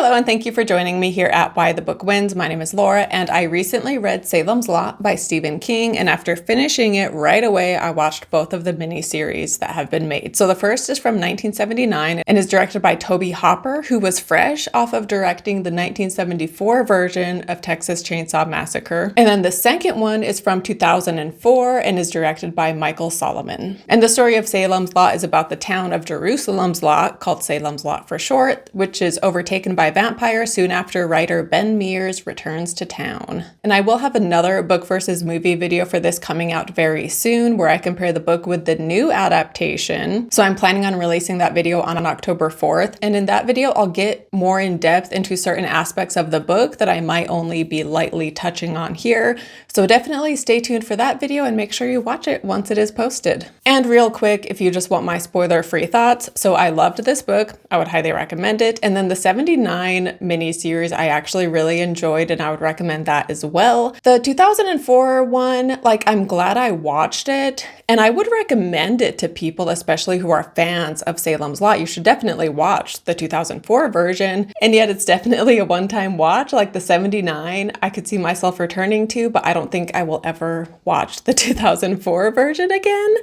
Hello, and thank you for joining me here at Why the Book Wins. My name is Laura, and I recently read Salem's Lot by Stephen King, and after finishing it right away, I watched both of the miniseries that have been made. So the first is from 1979 and is directed by Toby Hopper, who was fresh off of directing the 1974 version of Texas Chainsaw Massacre. And then the second one is from 2004 and is directed by Michael Solomon. And the story of Salem's Lot is about the town of Jerusalem's Lot, called Salem's Lot for short, which is overtaken by vampires soon after writer Ben Mears returns to town. And I will have another book versus movie video for this coming out very soon, where I compare the book with the new adaptation. So I'm planning on releasing that video on October 4th. And in that video, I'll get more in depth into certain aspects of the book that I might only be lightly touching on here. So definitely stay tuned for that video and make sure you watch it once it is posted. And real quick, if you just want my spoiler-free thoughts, so I loved this book. I would highly recommend it. And then the 79 miniseries I actually really enjoyed, and I would recommend that as well. The 2004 one, I'm glad I watched it, and I would recommend it to people, especially who are fans of Salem's Lot. You should definitely watch the 2004 version, and yet it's definitely a one-time watch. Like the 79, I could see myself returning to, but I don't think I will ever watch the 2004 version again.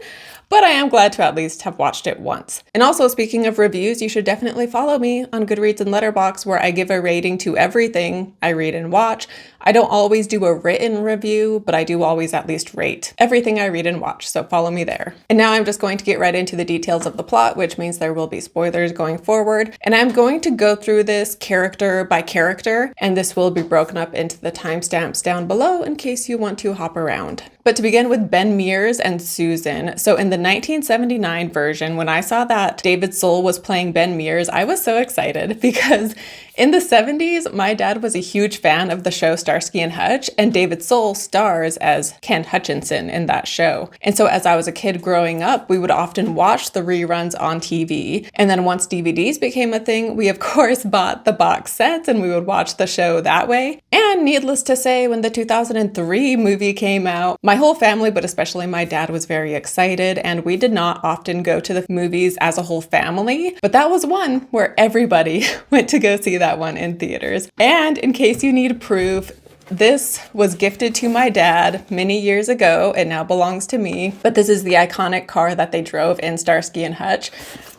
But I am glad to at least have watched it once. And also, speaking of reviews, you should definitely follow me on Goodreads and Letterboxd, where I give a rating to everything I read and watch. I don't always do a written review, but I do always at least rate everything I read and watch, so follow me there. And now I'm just going to get right into the details of the plot, which means there will be spoilers going forward. And I'm going to go through this character by character, and this will be broken up into the timestamps down below in case you want to hop around. But to begin with Ben Mears and Susan. So in the 1979 version, when I saw that David Soul was playing Ben Mears, I was so excited because in the 70s, my dad was a huge fan of the show Starsky and Hutch, and David Soul stars as Ken Hutchinson in that show. And so as I was a kid growing up, we would often watch the reruns on TV. And then once DVDs became a thing, we of course bought the box sets and we would watch the show that way. And needless to say, when the 2003 movie came out, my whole family, but especially my dad, was very excited, and we did not often go to the movies as a whole family, but that was one where everybody went to go see that one in theaters. And in case you need proof, this was gifted to my dad many years ago. It now belongs to me, but this is the iconic car that they drove in Starsky and Hutch.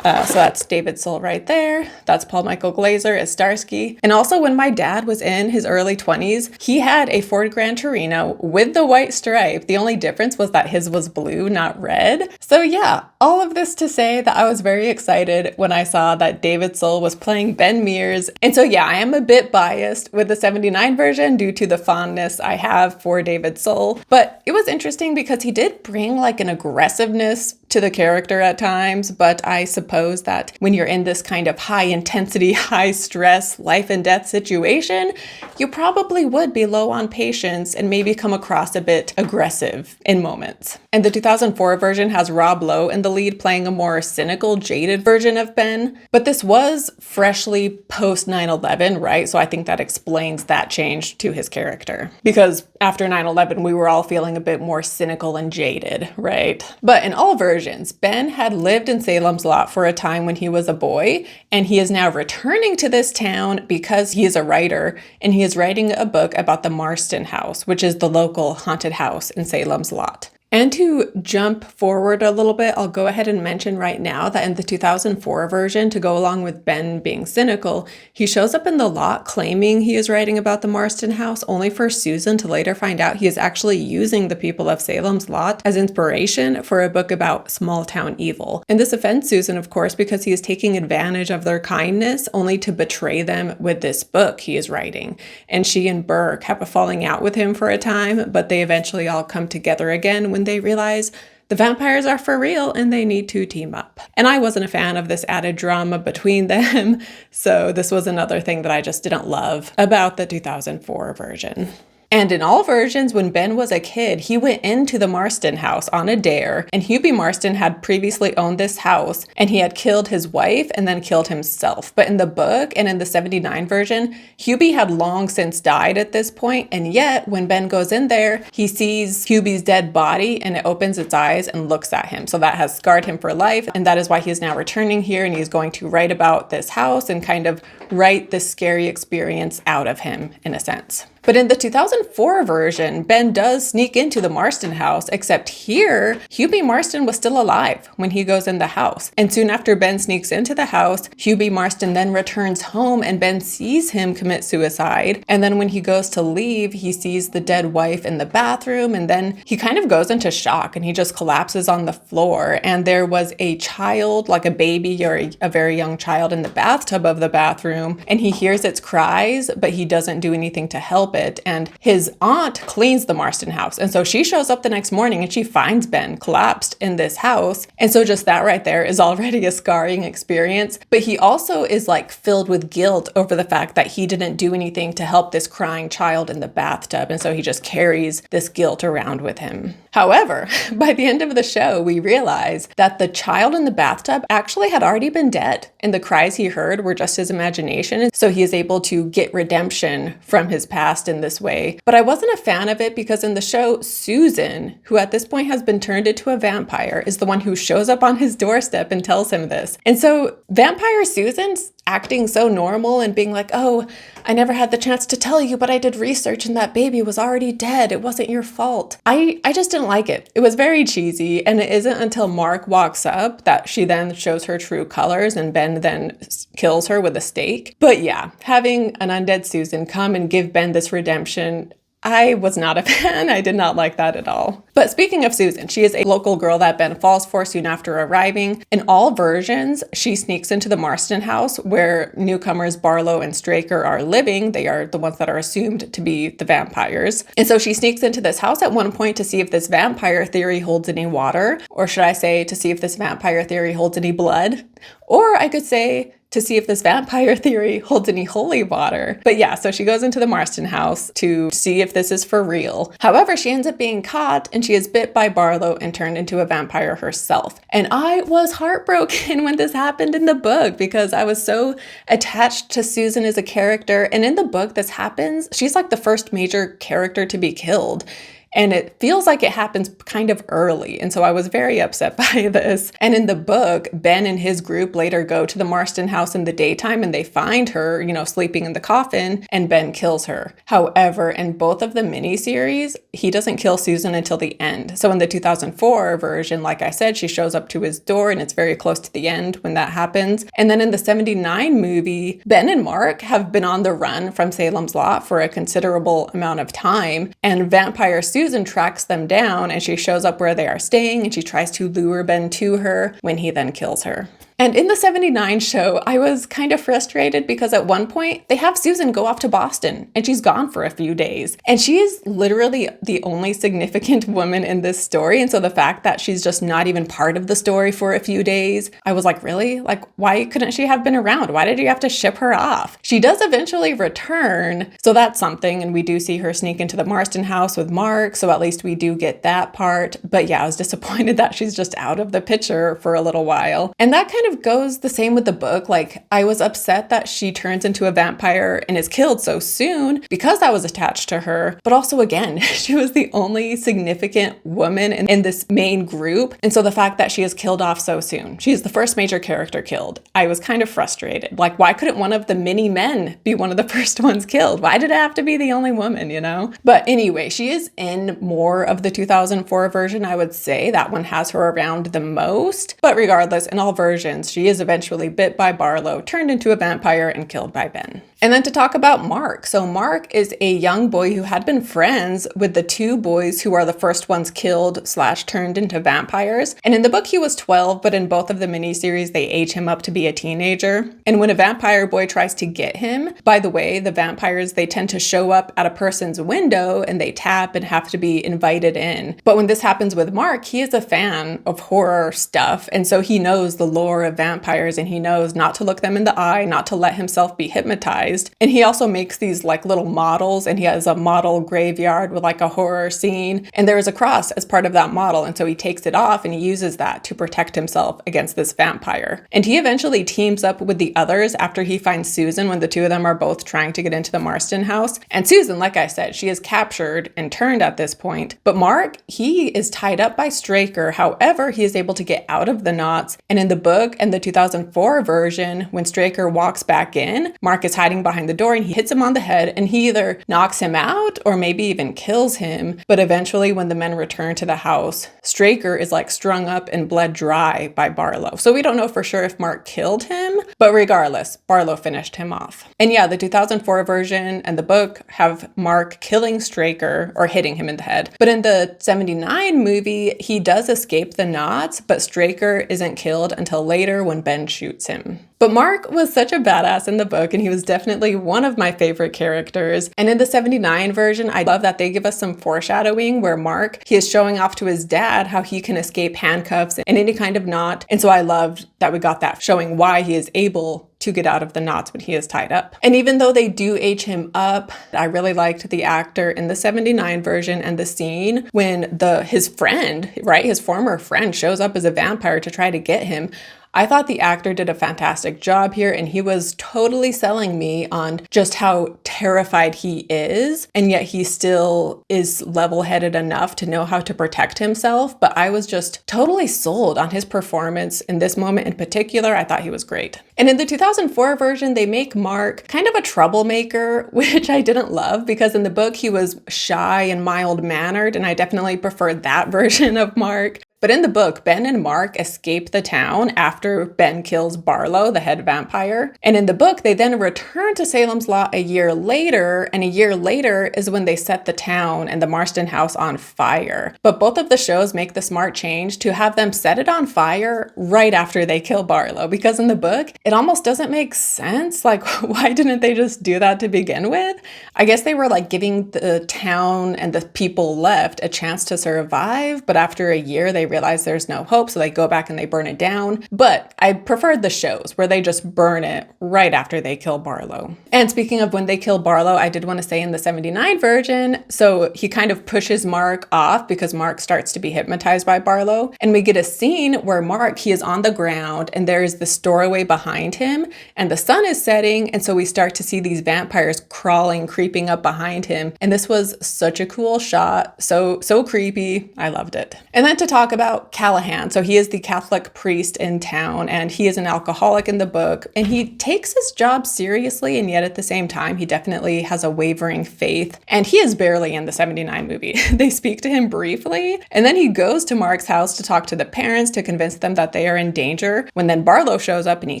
So that's David Soul right there. That's Paul Michael Glaser as Starsky. And also when my dad was in his early 20s, he had a Ford Gran Torino with the white stripe. The only difference was that his was blue, not red. So yeah, all of this to say that I was very excited when I saw that David Soul was playing Ben Mears. And so yeah, I am a bit biased with the 79 version due to the fondness I have for David Soul. But it was interesting because he did bring an aggressiveness to the character at times, but I suppose that when you're in this kind of high intensity, high stress, life and death situation, you probably would be low on patience and maybe come across a bit aggressive in moments. And the 2004 version has Rob Lowe in the lead, playing a more cynical, jaded version of Ben. But this was freshly post 9/11, right? So I think that explains that change to his character. Because after 9/11, we were all feeling a bit more cynical and jaded, right? But in all versions, Ben had lived in Salem's Lot for a time when he was a boy, and he is now returning to this town because he is a writer, and he is writing a book about the Marston house, which is the local haunted house in Salem's Lot. And to jump forward a little bit, I'll go ahead and mention right now that in the 2004 version, to go along with Ben being cynical, he shows up in the lot claiming he is writing about the Marston house, only for Susan to later find out he is actually using the people of Salem's Lot as inspiration for a book about small town evil. And this offends Susan, of course, because he is taking advantage of their kindness only to betray them with this book he is writing. And she and Burke have a falling out with him for a time, but they eventually all come together again when they realize the vampires are for real and they need to team up. And I wasn't a fan of this added drama between them, so this was another thing that I just didn't love about the 2004 version. And in all versions, when Ben was a kid, he went into the Marston house on a dare, and Hubie Marston had previously owned this house, and he had killed his wife and then killed himself. But in the book and in the 79 version, Hubie had long since died at this point, and yet when Ben goes in there, he sees Hubie's dead body and it opens its eyes and looks at him. So that has scarred him for life, and that is why he is now returning here, and he's going to write about this house and kind of write this scary experience out of him in a sense. But in the 2004 version, Ben does sneak into the Marston house, except here, Hubie Marston was still alive when he goes in the house. And soon after Ben sneaks into the house, Hubie Marston then returns home and Ben sees him commit suicide. And then when he goes to leave, he sees the dead wife in the bathroom, and then he kind of goes into shock and he just collapses on the floor. And there was a child, like a baby or a very young child, in the bathtub of the bathroom, and he hears its cries, but he doesn't do anything to help it. And his aunt cleans the Marston house, and so she shows up the next morning and she finds Ben collapsed in this house. And so just that right there is already a scarring experience. But he also is like filled with guilt over the fact that he didn't do anything to help this crying child in the bathtub, and so he just carries this guilt around with him. However, by the end of the show, we realize that the child in the bathtub actually had already been dead, and the cries he heard were just his imagination. So he is able to get redemption from his past in this way. But I wasn't a fan of it because in the show, Susan, who at this point has been turned into a vampire, is the one who shows up on his doorstep and tells him this. And so vampire Susan's acting so normal and being like, oh, I never had the chance to tell you, but I did research and that baby was already dead. It wasn't your fault. I just didn't like it. It was very cheesy, and it isn't until Mark walks up that she then shows her true colors and Ben then kills her with a stake. But yeah, having an undead Susan come and give Ben this redemption, I was not a fan. I did not like that at all. But speaking of Susan, she is a local girl that Ben falls for soon after arriving. In all versions, she sneaks into the Marston house where newcomers Barlow and Straker are living. They are the ones that are assumed to be the vampires. And so she sneaks into this house at one point to see if this vampire theory holds any water, or should I say to see if this vampire theory holds any blood, or I could say to see if this vampire theory holds any holy water. But yeah, so she goes into the Marston house to see if this is for real. However, she ends up being caught and she is bit by Barlow and turned into a vampire herself. And I was heartbroken when this happened in the book because I was so attached to Susan as a character. And in the book, this happens. She's like the first major character to be killed. And it feels like it happens kind of early. And so I was very upset by this. And in the book, Ben and his group later go to the Marston house in the daytime and they find her, sleeping in the coffin, and Ben kills her. However, in both of the miniseries, he doesn't kill Susan until the end. So in the 2004 version, like I said, she shows up to his door and it's very close to the end when that happens. And then in the 79 movie, Ben and Mark have been on the run from Salem's Lot for a considerable amount of time. And vampire Susan tracks them down and she shows up where they are staying and she tries to lure Ben to her when he then kills her. And in the 79 show, I was kind of frustrated because at one point they have Susan go off to Boston and she's gone for a few days. And she is literally the only significant woman in this story. And so the fact that she's just not even part of the story for a few days, I was like, really? Like, why couldn't she have been around? Why did you have to ship her off? She does eventually return. So that's something. And we do see her sneak into the Marston house with Mark. So at least we do get that part. But yeah, I was disappointed that she's just out of the picture for a little while. And that kind of goes the same with the book. Like, I was upset that she turns into a vampire and is killed so soon because I was attached to her. But also, again, she was the only significant woman in this main group. And so the fact that she is killed off so soon, she's the first major character killed. I was kind of frustrated. Like, why couldn't one of the many men be one of the first ones killed? Why did it have to be the only woman, But anyway, she is in more of the 2004 version, I would say. That one has her around the most. But regardless, in all versions, she is eventually bit by Barlow, turned into a vampire, and killed by Ben. And then to talk about Mark. So Mark is a young boy who had been friends with the two boys who are the first ones killed / turned into vampires. And in the book, he was 12, but in both of the miniseries, they age him up to be a teenager. And when a vampire boy tries to get him, by the way, the vampires, they tend to show up at a person's window and they tap and have to be invited in. But when this happens with Mark, he is a fan of horror stuff. And so he knows the lore of vampires and he knows not to look them in the eye, not to let himself be hypnotized. organized. And he also makes these like little models, and he has a model graveyard with like a horror scene. And there is a cross as part of that model. And so he takes it off and he uses that to protect himself against this vampire. And he eventually teams up with the others after he finds Susan when the two of them are both trying to get into the Marston house. And Susan, like I said, she is captured and turned at this point. But Mark, he is tied up by Straker. However, he is able to get out of the knots. And in the book and the 2004 version, when Straker walks back in, Mark is hiding behind the door and he hits him on the head, and he either knocks him out or maybe even kills him. But eventually when the men return to the house, Straker is like strung up and bled dry by Barlow. So we don't know for sure if Mark killed him, but regardless, Barlow finished him off. And yeah, the 2004 version and the book have Mark killing Straker or hitting him in the head. But in the 79 movie, he does escape the knots, but Straker isn't killed until later when Ben shoots him. But Mark was such a badass in the book, and he was definitely one of my favorite characters. And in the 79 version, I love that they give us some foreshadowing where Mark, he is showing off to his dad how he can escape handcuffs and any kind of knot. And so I loved that we got that, showing why he is able to get out of the knots when he is tied up. And even though they do age him up, I really liked the actor in the 79 version and the scene when his friend, right, his former friend shows up as a vampire to try to get him. I thought the actor did a fantastic job here, and he was totally selling me on just how terrified he is, and yet he still is level-headed enough to know how to protect himself. But I was just totally sold on his performance in this moment in particular. I thought he was great. And in the 2004 version, they make Mark kind of a troublemaker, which I didn't love, because in the book he was shy and mild-mannered, and I definitely preferred that version of Mark. But in the book, Ben and Mark escape the town after Ben kills Barlow, the head vampire. And in the book, they then return to Salem's Lot a year later, and a year later is when they set the town and the Marston house on fire. But both of the shows make the smart change to have them set it on fire right after they kill Barlow, because in the book, it almost doesn't make sense. Like, why didn't they just do that to begin with? I guess they were like giving the town and the people left a chance to survive, but after a year, they realize there's no hope, so they go back and they burn it down. But I preferred the shows where they just burn it right after they kill Barlow. And speaking of when they kill Barlow, I did want to say in the 79 version, so he kind of pushes Mark off because Mark starts to be hypnotized by Barlow. And we get a scene where Mark, he is on the ground and there is this doorway behind him and the sun is setting. And so we start to see these vampires crawling, creeping up behind him. And this was such a cool shot. So creepy. I loved it. And then to talk about Callaghan. So he is the Catholic priest in town, and he is an alcoholic in the book, and he takes his job seriously, and yet at the same time, he definitely has a wavering faith, and he is barely in the 79 movie. They speak to him briefly, and then he goes to Mark's house to talk to the parents to convince them that they are in danger, when then Barlow shows up and he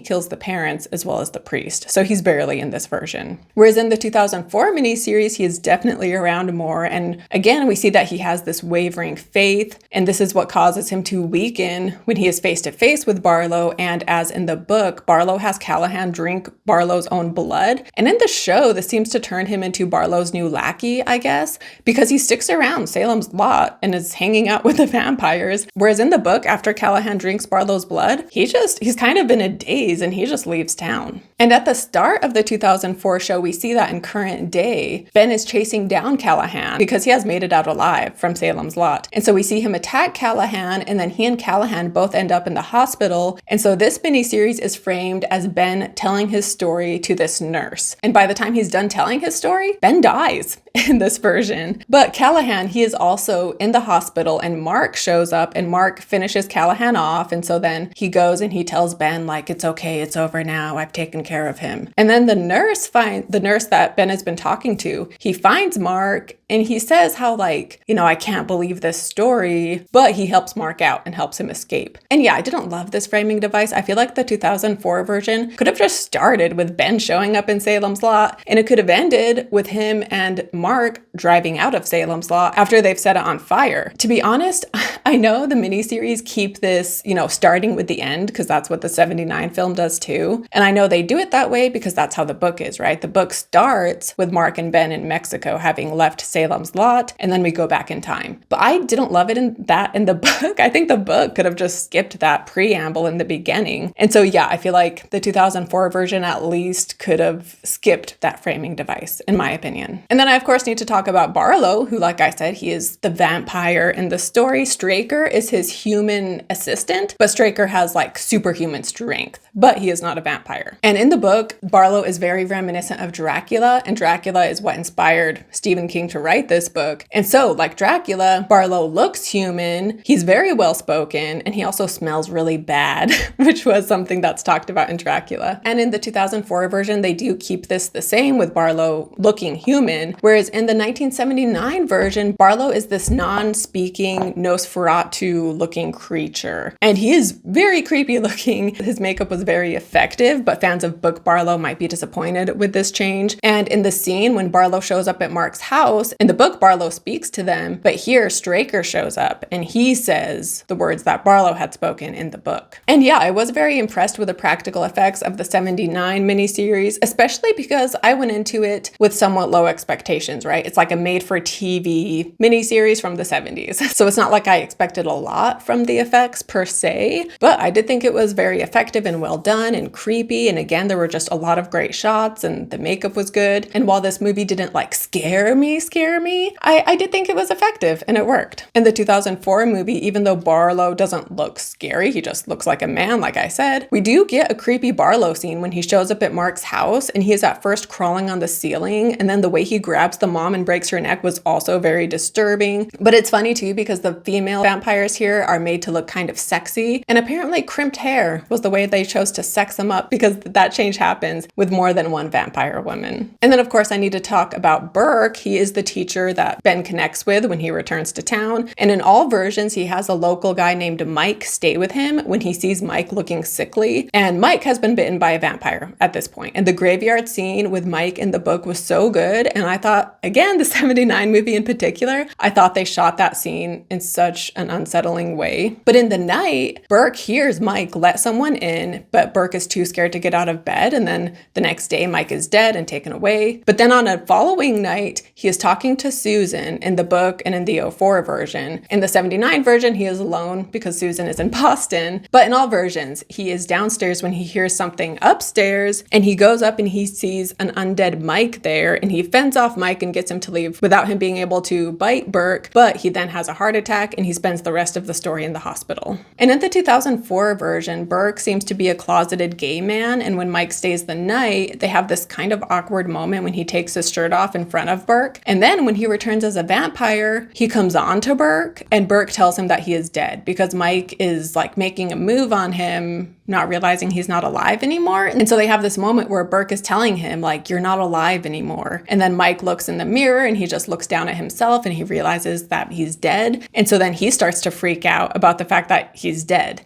kills the parents as well as the priest. So he's barely in this version. Whereas in the 2004 miniseries, he is definitely around more, and again, we see that he has this wavering faith, and this is what causes him to weaken when he is face to face with Barlow. And as in the book, Barlow has Callaghan drink Barlow's own blood. And in the show, this seems to turn him into Barlow's new lackey, I guess, because he sticks around Salem's Lot and is hanging out with the vampires. Whereas in the book, after Callaghan drinks Barlow's blood, he's kind of in a daze and he just leaves town. And at the start of the 2004 show, we see that in current day, Ben is chasing down Callaghan because he has made it out alive from Salem's Lot. And so we see him attack Callaghan, and then he and Callaghan both end up in the hospital. And so this miniseries is framed as Ben telling his story to this nurse. And by the time he's done telling his story, Ben dies in this version. But Callaghan, he is also in the hospital, and Mark shows up, and Mark finishes Callaghan off. And so then he goes and he tells Ben, like, it's okay, it's over now, I've taken care of him. And then the nurse that Ben has been talking to, he finds Mark and he says how, like, I can't believe this story, but he helps Mark out and helps him escape. And yeah, I didn't love this framing device. I feel like the 2004 version could have just started with Ben showing up in Salem's Lot, and it could have ended with him and Mark driving out of Salem's Lot after they've set it on fire. To be honest, I know the miniseries keep this, starting with the end, because that's what the 79 film does too. And I know they do it that way because that's how the book is, right? The book starts with Mark and Ben in Mexico having left Salem's Lot, and then we go back in time. But I didn't love it in the I think the book could have just skipped that preamble in the beginning. And so, yeah, I feel like the 2004 version at least could have skipped that framing device, in my opinion. And then I, of course, need to talk about Barlow, who, like I said, he is the vampire in the story. Straker is his human assistant, but Straker has like superhuman strength, but he is not a vampire. And in the book, Barlow is very reminiscent of Dracula, and Dracula is what inspired Stephen King to write this book. And so, like Dracula, Barlow looks human, he's very well spoken, and he also smells really bad, which was something that's talked about in Dracula. And in the 2004 version, they do keep this the same with Barlow looking human, whereas in the 1979 version, Barlow is this non-speaking Nosferatu-looking creature. And he is very creepy looking. His makeup was very effective, but fans of book Barlow might be disappointed with this change. And in the scene when Barlow shows up at Mark's house, in the book, Barlow speaks to them, but here Straker shows up and he says the words that Barlow had spoken in the book. And yeah, I was very impressed with the practical effects of the 79 miniseries, especially because I went into it with somewhat low expectations, right? It's like a made-for-TV miniseries from the 70s. So it's not like I expected a lot from the effects per se, but I did think it was very effective and well done and creepy. And again, there were just a lot of great shots and the makeup was good. And while this movie didn't like scare me, I did think it was effective and it worked. In the 2004 movie, even though Barlow doesn't look scary, he just looks like a man, like I said, we do get a creepy Barlow scene when he shows up at Mark's house and he is at first crawling on the ceiling, and then the way he grabs the mom and breaks her neck was also very disturbing. But it's funny too because the female vampires here are made to look kind of sexy, and apparently crimped hair was the way they chose to sex them up, because that change happens with more than one vampire woman. And then of course I need to talk about Burke. He is the teacher that Ben connects with when he returns to town, and in all versions he has a local guy named Mike stay with him when he sees Mike looking sickly, and Mike has been bitten by a vampire at this point. And the graveyard scene with Mike in the book was so good, and I thought, again, the 79 movie in particular, I thought they shot that scene in such an unsettling way. But in the night, Burke hears Mike let someone in, but Burke is too scared to get out of bed, and then the next day Mike is dead and taken away. But then on a following night, he is talking to Susan in the book and in the 04 version. In the 79 version, he is alone because Susan is in Boston. But in all versions, he is downstairs when he hears something upstairs, and he goes up and he sees an undead Mike there, and he fends off Mike and gets him to leave without him being able to bite Burke, but he then has a heart attack and he spends the rest of the story in the hospital. And in the 2004 version, Burke seems to be a closeted gay man, and when Mike stays the night, they have this kind of awkward moment when he takes his shirt off in front of Burke. And then when he returns as a vampire, he comes on to Burke, and Burke tells him that he is dead because Mike is like making a move on him, not realizing he's not alive anymore. And so they have this moment where Burke is telling him, like, you're not alive anymore. And then Mike looks in the mirror and he just looks down at himself and he realizes that he's dead. And so then he starts to freak out about the fact that he's dead.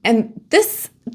And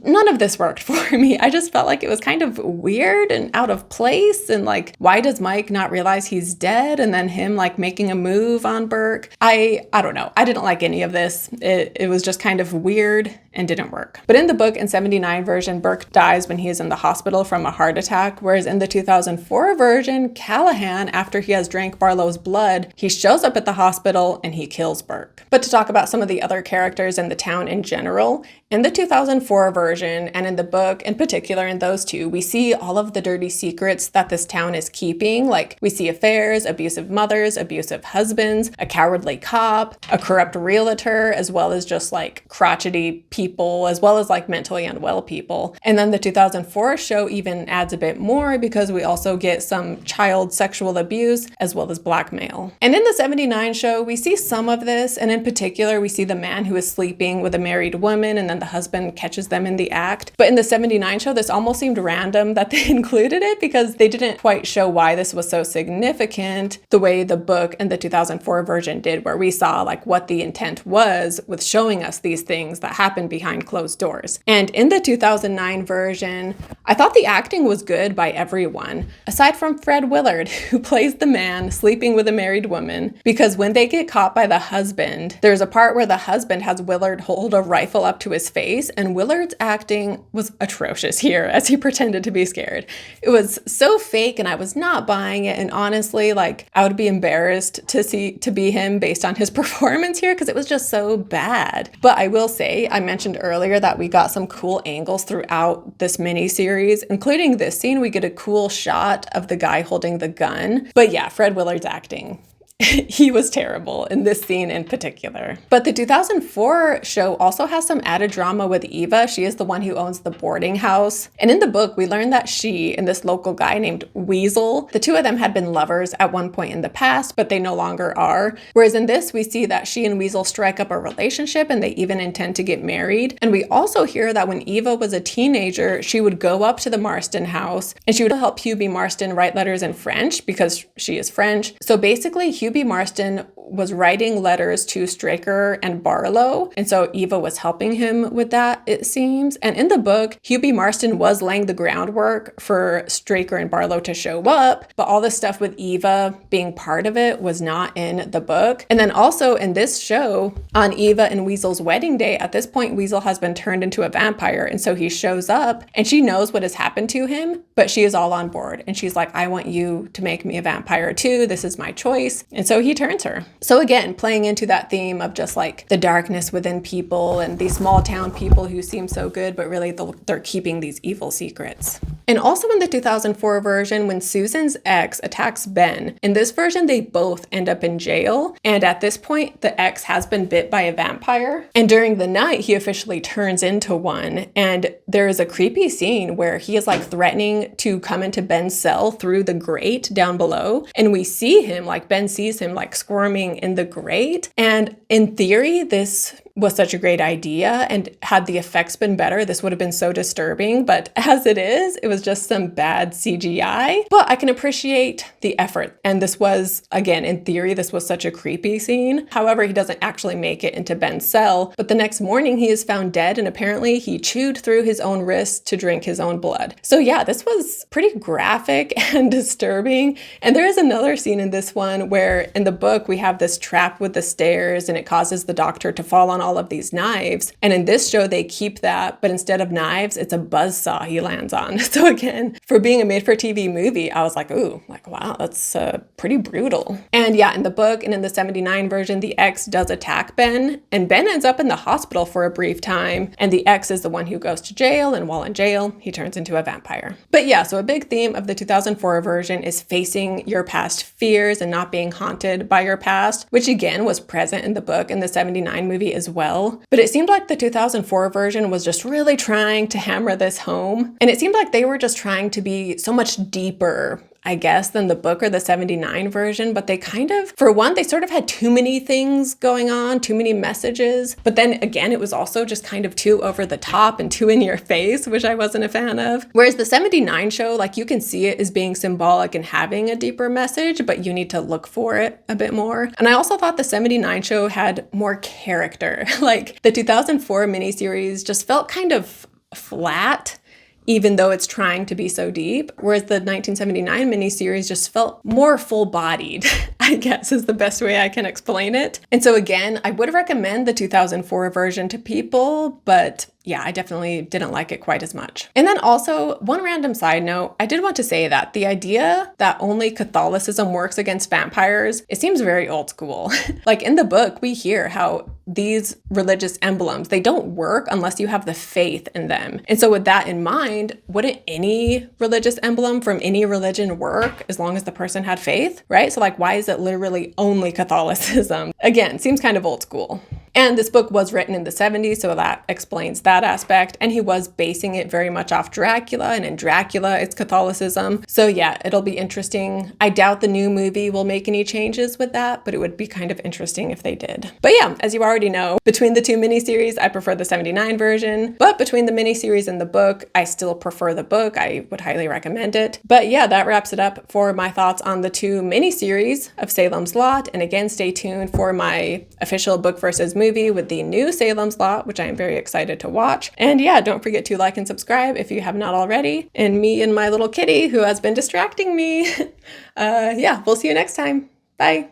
none of this worked for me. I just felt like it was kind of weird and out of place. And like, why does Mike not realize he's dead? And then him like making a move on Burke. I don't know. I didn't like any of this. It was just kind of weird and didn't work. But in the book in 79 version, Burke dies when he is in the hospital from a heart attack. Whereas in the 2004 version, Callaghan, after he has drank Barlow's blood, he shows up at the hospital and he kills Burke. But to talk about some of the other characters in the town in general, in the 2004 version and in the book in particular, in those two, we see all of the dirty secrets that this town is keeping. Like, we see affairs, abusive mothers, abusive husbands, a cowardly cop, a corrupt realtor, as well as just like crotchety people, as well as like mentally unwell people. And then the 2004 show even adds a bit more because we also get some child sexual abuse as well as blackmail. And in the 79 show, we see some of this, and in particular, we see the man who is sleeping with a married woman and then the husband catches them in the act. But in the 79 show, this almost seemed random that they included it because they didn't quite show why this was so significant the way the book and the 2004 version did, where we saw like what the intent was with showing us these things that happened behind closed doors. And in the 2009 version, I thought the acting was good by everyone, aside from Fred Willard, who plays the man sleeping with a married woman, because when they get caught by the husband, there's a part where the husband has Willard hold a rifle up to his face, and Willard's acting was atrocious here as he pretended to be scared. It was so fake and I was not buying it. And honestly, like, I would be embarrassed to be him based on his performance here because it was just so bad. But I will say, I mentioned earlier that we got some cool angles throughout this miniseries, including this scene. We get a cool shot of the guy holding the gun. But yeah, Fred Willard's acting. He was terrible in this scene in particular. But the 2004 show also has some added drama with Eva. She is the one who owns the boarding house. And in the book, we learned that she and this local guy named Weasel, the two of them had been lovers at one point in the past, but they no longer are. Whereas in this, we see that she and Weasel strike up a relationship and they even intend to get married. And we also hear that when Eva was a teenager, she would go up to the Marston house and she would help Hubie Marston write letters in French because she is French. So basically, Hubie Marston was writing letters to Straker and Barlow, and so Eva was helping him with that, it seems. And in the book, Hubie Marston was laying the groundwork for Straker and Barlow to show up, but all this stuff with Eva being part of it was not in the book. And then also in this show, on Eva and Weasel's wedding day, at this point, Weasel has been turned into a vampire, and so he shows up, and she knows what has happened to him, but she is all on board, and she's like, I want you to make me a vampire too, this is my choice. And so he turns her. So again, playing into that theme of just like the darkness within people and these small town people who seem so good, but really they're keeping these evil secrets. And also in the 2004 version, when Susan's ex attacks Ben, in this version, they both end up in jail. And at this point, the ex has been bit by a vampire. And during the night, he officially turns into one. And there is a creepy scene where he is like threatening to come into Ben's cell through the grate down below. And we see him, like Ben sees him like squirming in the grate. And in theory, this was such a great idea, and had the effects been better, this would have been so disturbing. But as it is, it was just some bad CGI. But I can appreciate the effort. And this was, again, in theory, this was such a creepy scene. However, he doesn't actually make it into Ben's cell. But the next morning, he is found dead, and apparently he chewed through his own wrist to drink his own blood. So yeah, this was pretty graphic and disturbing. And there is another scene in this one where in the book, we have this trap with the stairs, and it causes the doctor to fall on all of these knives. And in this show, they keep that, but instead of knives, it's a buzzsaw he lands on. So again, for being a made-for-TV movie, I was like, ooh, like, wow, that's pretty brutal. And yeah, in the book and in the 79 version, the ex does attack Ben, and Ben ends up in the hospital for a brief time, and the ex is the one who goes to jail, and while in jail, he turns into a vampire. But yeah, so a big theme of the 2004 version is facing your past fears and not being haunted by your past, which again was present in the book and the 79 movie as well. But it seemed like the 2004 version was just really trying to hammer this home. And it seemed like they were just trying to be so much deeper, I guess, than the book or the 79 version. But they kind of, for one, they sort of had too many things going on, too many messages. But then again, it was also just kind of too over the top and too in your face, which I wasn't a fan of. Whereas the 79 show, like, you can see it as being symbolic and having a deeper message, but you need to look for it a bit more. And I also thought the 79 show had more character. Like, the 2004 miniseries just felt kind of flat, even though it's trying to be so deep. Whereas the 1979 miniseries just felt more full-bodied, I guess is the best way I can explain it. And so again, I would recommend the 2004 version to people, but yeah, I definitely didn't like it quite as much. And then also, one random side note, I did want to say that the idea that only Catholicism works against vampires, it seems very old school. Like in the book, we hear how these religious emblems, they don't work unless you have the faith in them. And so with that in mind, wouldn't any religious emblem from any religion work as long as the person had faith, right? So like, why is it literally only Catholicism? Again, seems kind of old school. And this book was written in the 70s, so that explains that aspect. And he was basing it very much off Dracula, and in Dracula, it's Catholicism. So yeah, it'll be interesting. I doubt the new movie will make any changes with that, but it would be kind of interesting if they did. But yeah, as you already know, between the two miniseries, I prefer the 79 version. But between the miniseries and the book, I still prefer the book. I would highly recommend it. But yeah, that wraps it up for my thoughts on the two miniseries of Salem's Lot. And again, stay tuned for my official book versus movie with the new Salem's Lot, which I am very excited to watch. And yeah, don't forget to like and subscribe if you have not already. And me and my little kitty who has been distracting me. Yeah, we'll see you next time. Bye.